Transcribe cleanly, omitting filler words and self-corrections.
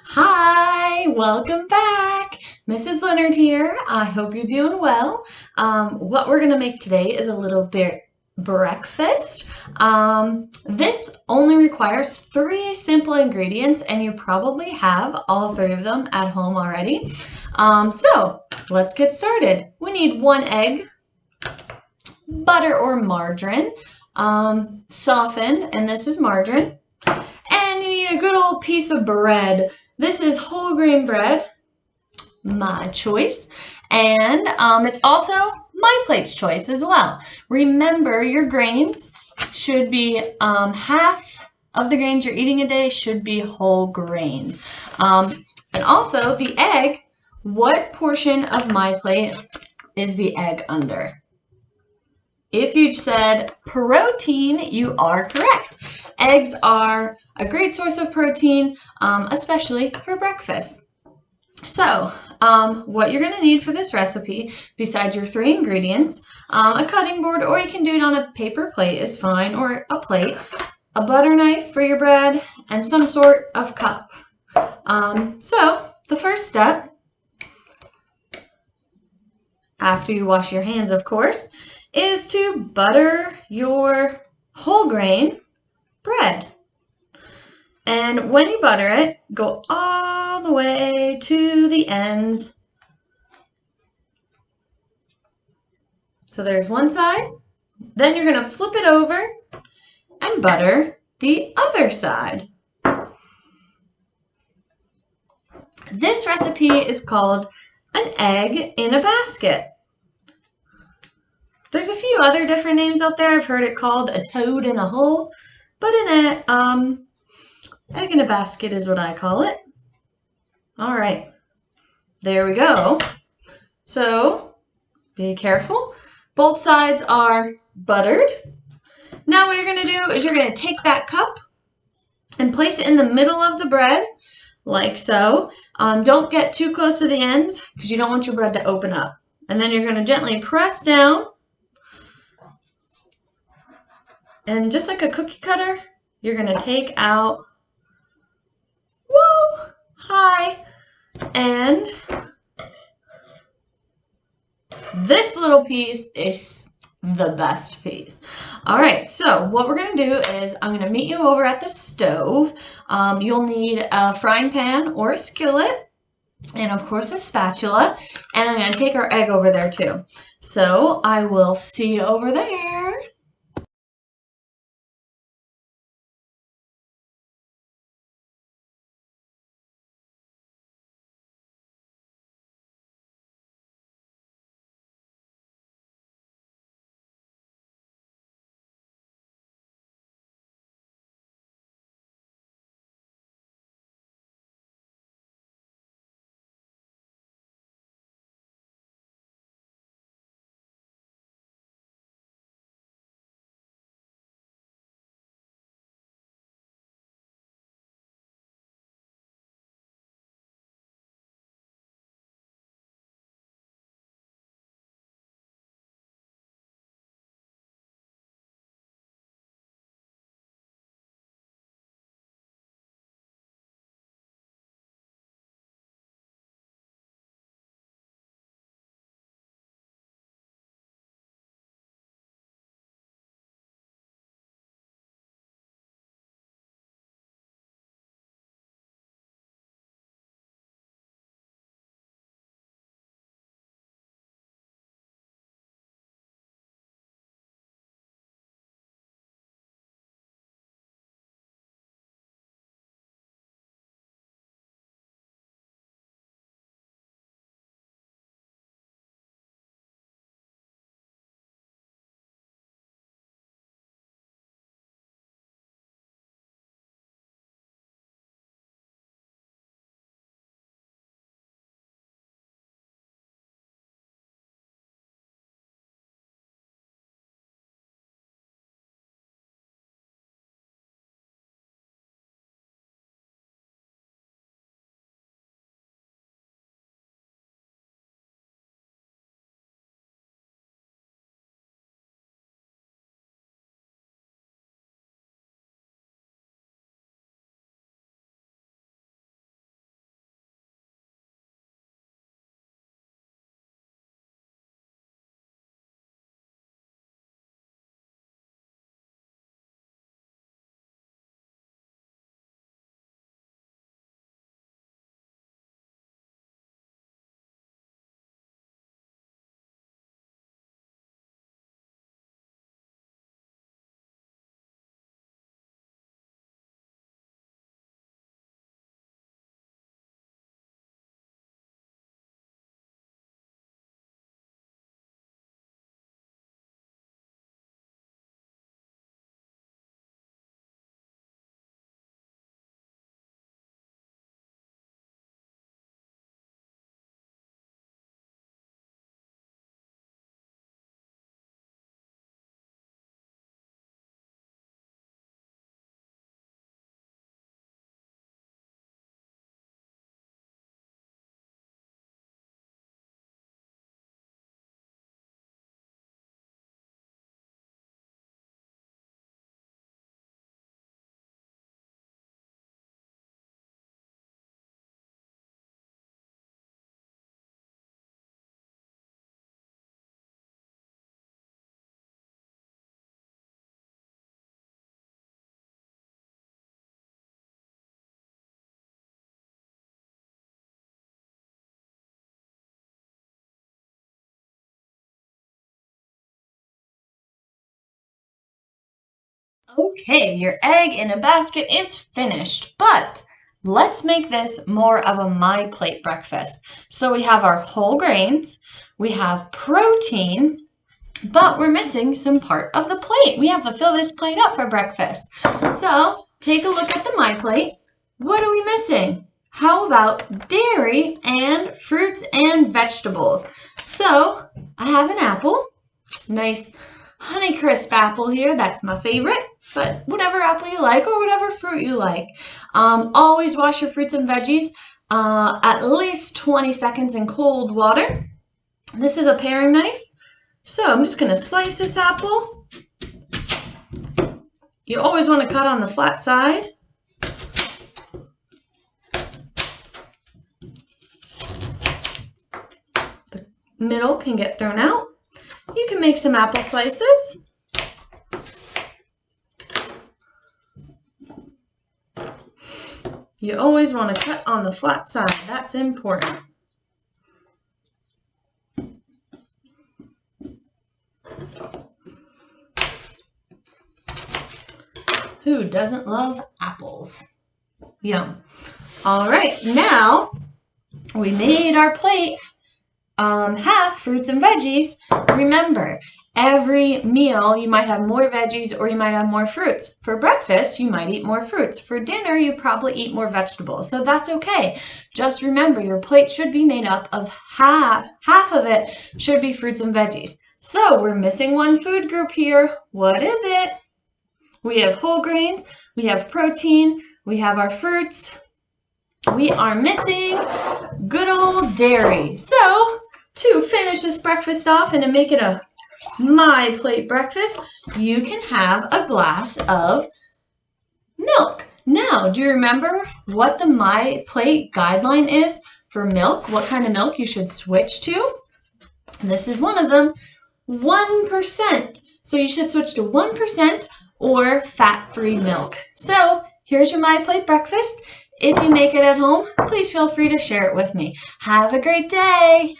Hi, welcome back. Mrs. Leonard here. I hope you're doing well. What we're going to make today is a little bit breakfast. This only requires three simple ingredients, and you probably have all three of them at home already. So let's get started. We need one egg, butter or margarine, softened, and this is margarine. And you need a good old piece of bread. This is whole grain bread, my choice. And it's also my plate's choice as well. Remember, your grains should be half of the grains you're eating a day should be whole grains. And also the egg, what portion of my plate is the egg under? If you said protein, you are correct. Eggs are a great source of protein, especially for breakfast. So, what you're going to need for this recipe, besides your three ingredients, a cutting board, or you can do it on a paper plate is fine, or a plate, a butter knife for your bread, and some sort of cup. So, the first step, after you wash your hands, of course, is to butter your whole grain bread. And when you butter it, go all the way to the ends. So there's one side. Then you're going to flip it over and butter the other side. This recipe is called an egg in a basket. There's a few other different names out there. I've heard it called a toad in a hole, but egg in a basket is what I call it. All right, there we go. So be careful. Both sides are buttered. Now what you're going to do is you're going to take that cup and place it in the middle of the bread, like so. Don't get too close to the ends because you don't want your bread to open up. And then you're going to gently press down. And just like a cookie cutter, you're going to take out, whoa, hi, and this little piece is the best piece. All right, so what we're going to do is I'm going to meet you over at the stove. You'll need a frying pan or a skillet, and of course a spatula, and I'm going to take our egg over there too. So I will see you over there. Okay, your egg in a basket is finished, but let's make this more of a My Plate breakfast. So we have our whole grains, we have protein, but we're missing some part of the plate. We have to fill this plate up for breakfast. So take a look at the My Plate. What are we missing? How about dairy and fruits and vegetables? So I have an apple, nice Honeycrisp apple here. That's my favorite, but whatever apple you like or whatever fruit you like. Always wash your fruits and veggies at least 20 seconds in cold water. This is a paring knife. So I'm just going to slice this apple. You always want to cut on the flat side. The middle can get thrown out. You can make some apple slices. You always want to cut on the flat side. That's important. Who doesn't love apples? Yum. All right, now we made our plate half fruits and veggies. Remember, every meal you might have more veggies or you might have more fruits. For breakfast, you might eat more fruits. For dinner, you probably eat more vegetables. So that's okay. Just remember, your plate should be made up of half of it should be fruits and veggies. So we're missing one food group here. What is it? We have whole grains, we have protein, we have our fruits. We are missing good old dairy. So to finish this breakfast off and to make it a My Plate breakfast, you can have a glass of milk. Now, do you remember what the My Plate guideline is for milk? What kind of milk you should switch to? This is one of them, 1%. So you should switch to 1% or fat-free milk. So here's your My Plate breakfast. If you make it at home, please feel free to share it with me. Have a great day.